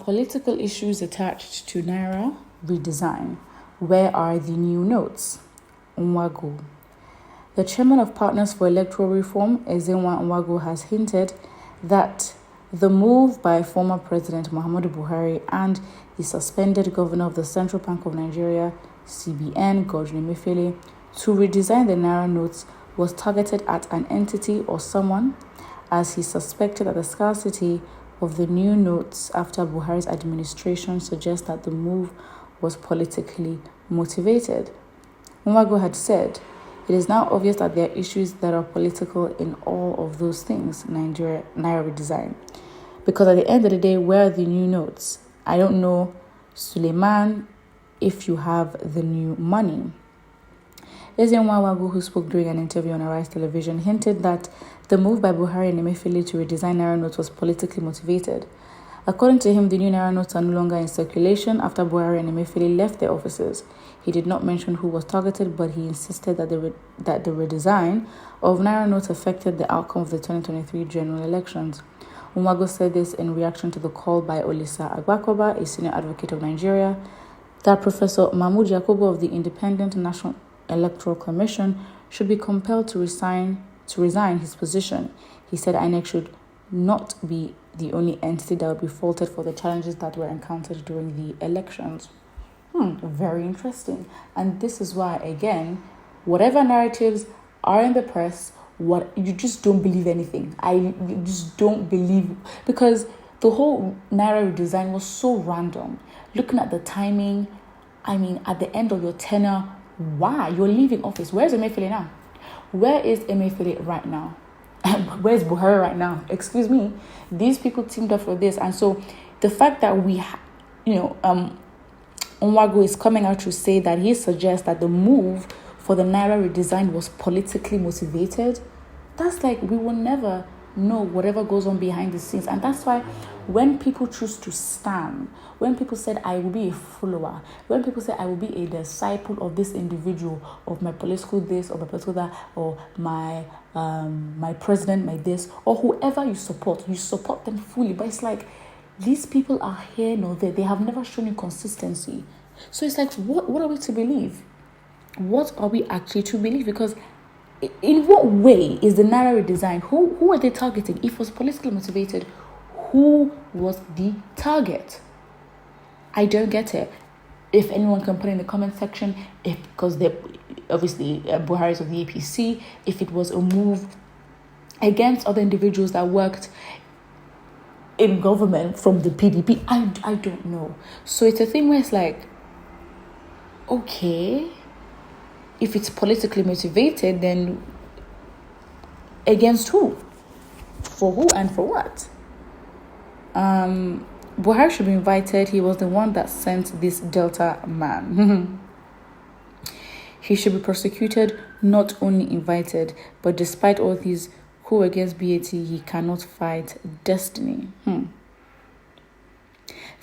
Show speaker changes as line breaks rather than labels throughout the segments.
political issues attached to Naira redesign. Where are the new notes? Nwagu. The chairman of Partners for Electoral Reform, Ezenwa Nwagu, has hinted that the move by former President Muhammadu Buhari and the suspended governor of the Central Bank of Nigeria, CBN, Godwin Emefiele, to redesign the Naira notes was targeted at an entity or someone, as he suspected that the scarcity of the new notes after Buhari's administration suggests that the move was politically motivated. Nwagu had said, "It is now obvious that there are issues that are political in all of those things, Naira redesign. Because at the end of the day, where are the new notes? I don't know, Suleiman, if you have the new money." Ezenwa Nwagu, who spoke during an interview on Arise Television, hinted that the move by Buhari and Emefiele to redesign Naira notes was politically motivated. According to him, the new Naira notes are no longer in circulation after Buhari and Emefiele left their offices. He did not mention who was targeted, but he insisted that the redesign of Naira notes affected the outcome of the 2023 general elections. Nwagu said this in reaction to the call by Olisa Agbakoba, a senior advocate of Nigeria, that Professor Mahmoud Yakubu of the Independent National Electoral Commission should be compelled to resign his position. He said INEC should not be the only entity that would be faulted for the challenges that were encountered during the elections. Very interesting. And this is why, again, whatever narratives are in the press, you just don't believe anything. You just don't believe, because the whole Naira redesign was so random. Looking at the timing, at the end of your tenure, why? You're leaving office. Where's Emefiele now? Where is Emefiele right now? Where's Buhari right now? Excuse me. These people teamed up for this. And so the fact that Nwagu is coming out to say that he suggests that the move for the Naira redesign was politically motivated, that's like, we will never know whatever goes on behind the scenes. And that's why when people choose to stand, when people said I will be a follower, when people say I will be a disciple of this individual, of my political this or my political that, or my president, my this, or whoever you support them fully. But it's like, these people are here nor there. They have never shown inconsistency. So it's like, what are we to believe? What are we actually to believe? Because in what way is the Naira redesign? Who are they targeting? If it was politically motivated, who was the target? I don't get it. If anyone can put in the comment section, because they're obviously Buhari's of the APC, if it was a move against other individuals that worked in government from the PDP, I don't know. So it's a thing where it's like, okay, if it's politically motivated, then against who? For who and for what? Buhari should be invited. He was the one that sent this Delta man. He should be prosecuted, not only invited, but despite all these who against BAT, he cannot fight destiny. The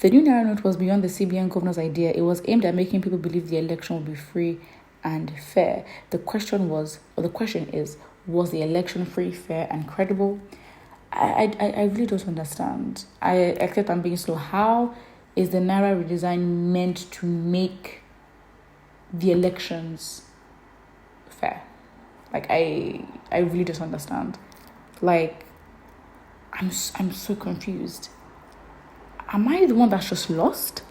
new Naira note was beyond the CBN governor's idea. It was aimed at making people believe the election would be free and fair. The question is, was the election free, fair, and credible? I really don't understand. Except I'm being slow. How is the Naira redesign meant to make the elections fair? Like, I really don't understand. Like, I'm so confused. Am I the one that's just lost?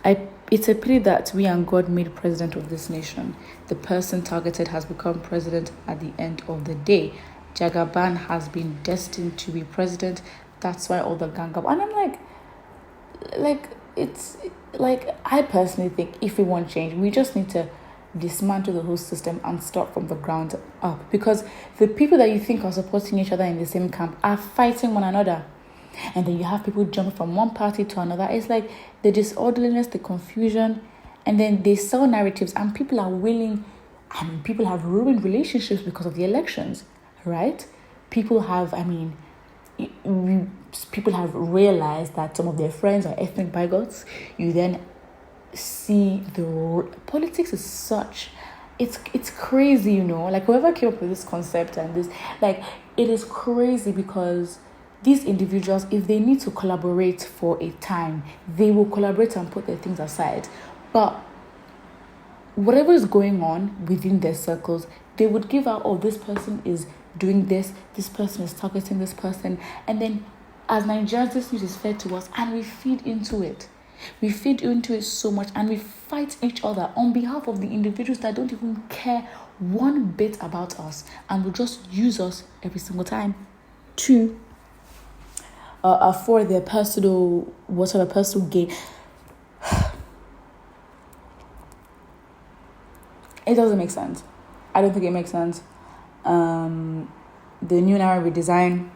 It's a pity that we and God made president of this nation. The person targeted has become president at the end of the day. Jagaban has been destined to be president. That's why all the gang up. And I'm like, it's like, I personally think if we want change, we just need to dismantle the whole system and start from the ground up. Because the people that you think are supporting each other in the same camp are fighting one another. And then you have people jumping from one party to another. It's like the disorderliness, the confusion, and then they sell narratives, and people are willing, people have ruined relationships because of the elections, right? People have realized that some of their friends are ethnic bigots. You then see the politics is such, it's crazy, like whoever came up with this concept and this, like, it is crazy because these individuals, if they need to collaborate for a time, they will collaborate and put their things aside. But whatever is going on within their circles, they would give out, oh, this person is doing this person is targeting this person. And then as Nigerians, this news is fed to us and we feed into it. We feed into it so much and we fight each other on behalf of the individuals that don't even care one bit about us and will just use us every single time to for their personal gain. It doesn't make sense. I don't think it makes sense. The new Naira redesign,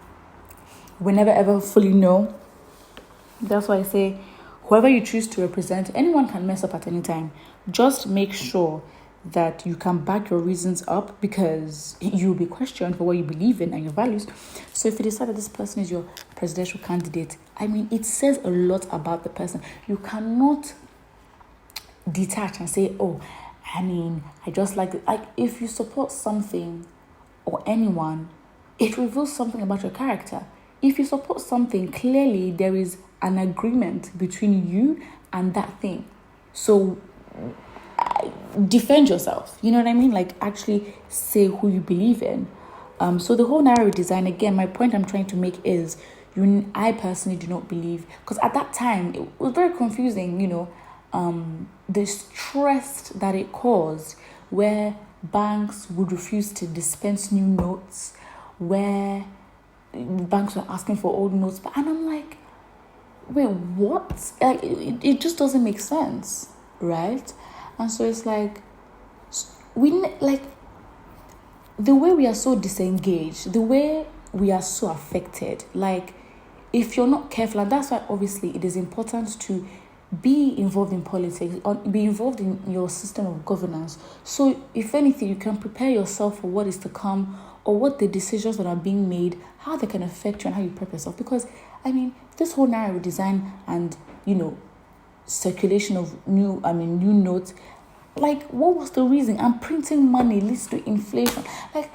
we never ever fully know. That's why I say, whoever you choose to represent, anyone can mess up at any time. Just make sure that you can back your reasons up, because you'll be questioned for what you believe in and your values. So if you decide that this person is your presidential candidate, I mean, it says a lot about the person. You cannot detach and say, oh, I mean, I just like it. Like, if you support something or anyone, it reveals something about your character. If you support something, clearly there is an agreement between you and that thing. So defend yourself. You know what I mean? Like, actually say who you believe in. So the whole Naira redesign, again, my point I'm trying to make is, I personally do not believe, because at that time it was very confusing, the stress that it caused, where banks would refuse to dispense new notes, where banks were asking for old notes, and I'm like, wait, what? Like, it just doesn't make sense, right? And so it's like, the way we are so disengaged, the way we are so affected, like, if you're not careful, and that's why obviously it is important to be involved in politics, or be involved in your system of governance. So if anything, you can prepare yourself for what is to come, or what the decisions that are being made, how they can affect you and how you prep yourself. Because, I mean, this whole Naira redesign and, circulation of new notes, like, what was the reason? And printing money leads to inflation. Like,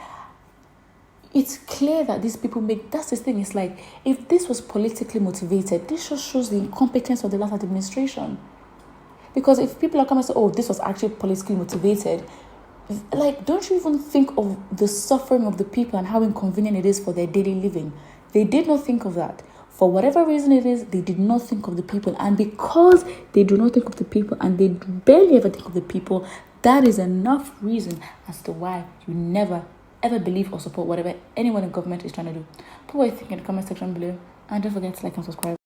it's clear that these people that's the thing. It's like, if this was politically motivated, this just shows the incompetence of the last administration. Because if people are coming and say, oh, this was actually politically motivated, like, don't you even think of the suffering of the people and how inconvenient it is for their daily living? They did not think of that. For whatever reason it is, they did not think of the people. And because they do not think of the people, and they barely ever think of the people, that is enough reason as to why you never ever believe or support whatever anyone in government is trying to do. Put what you think in the comment section below, and don't forget to like and subscribe.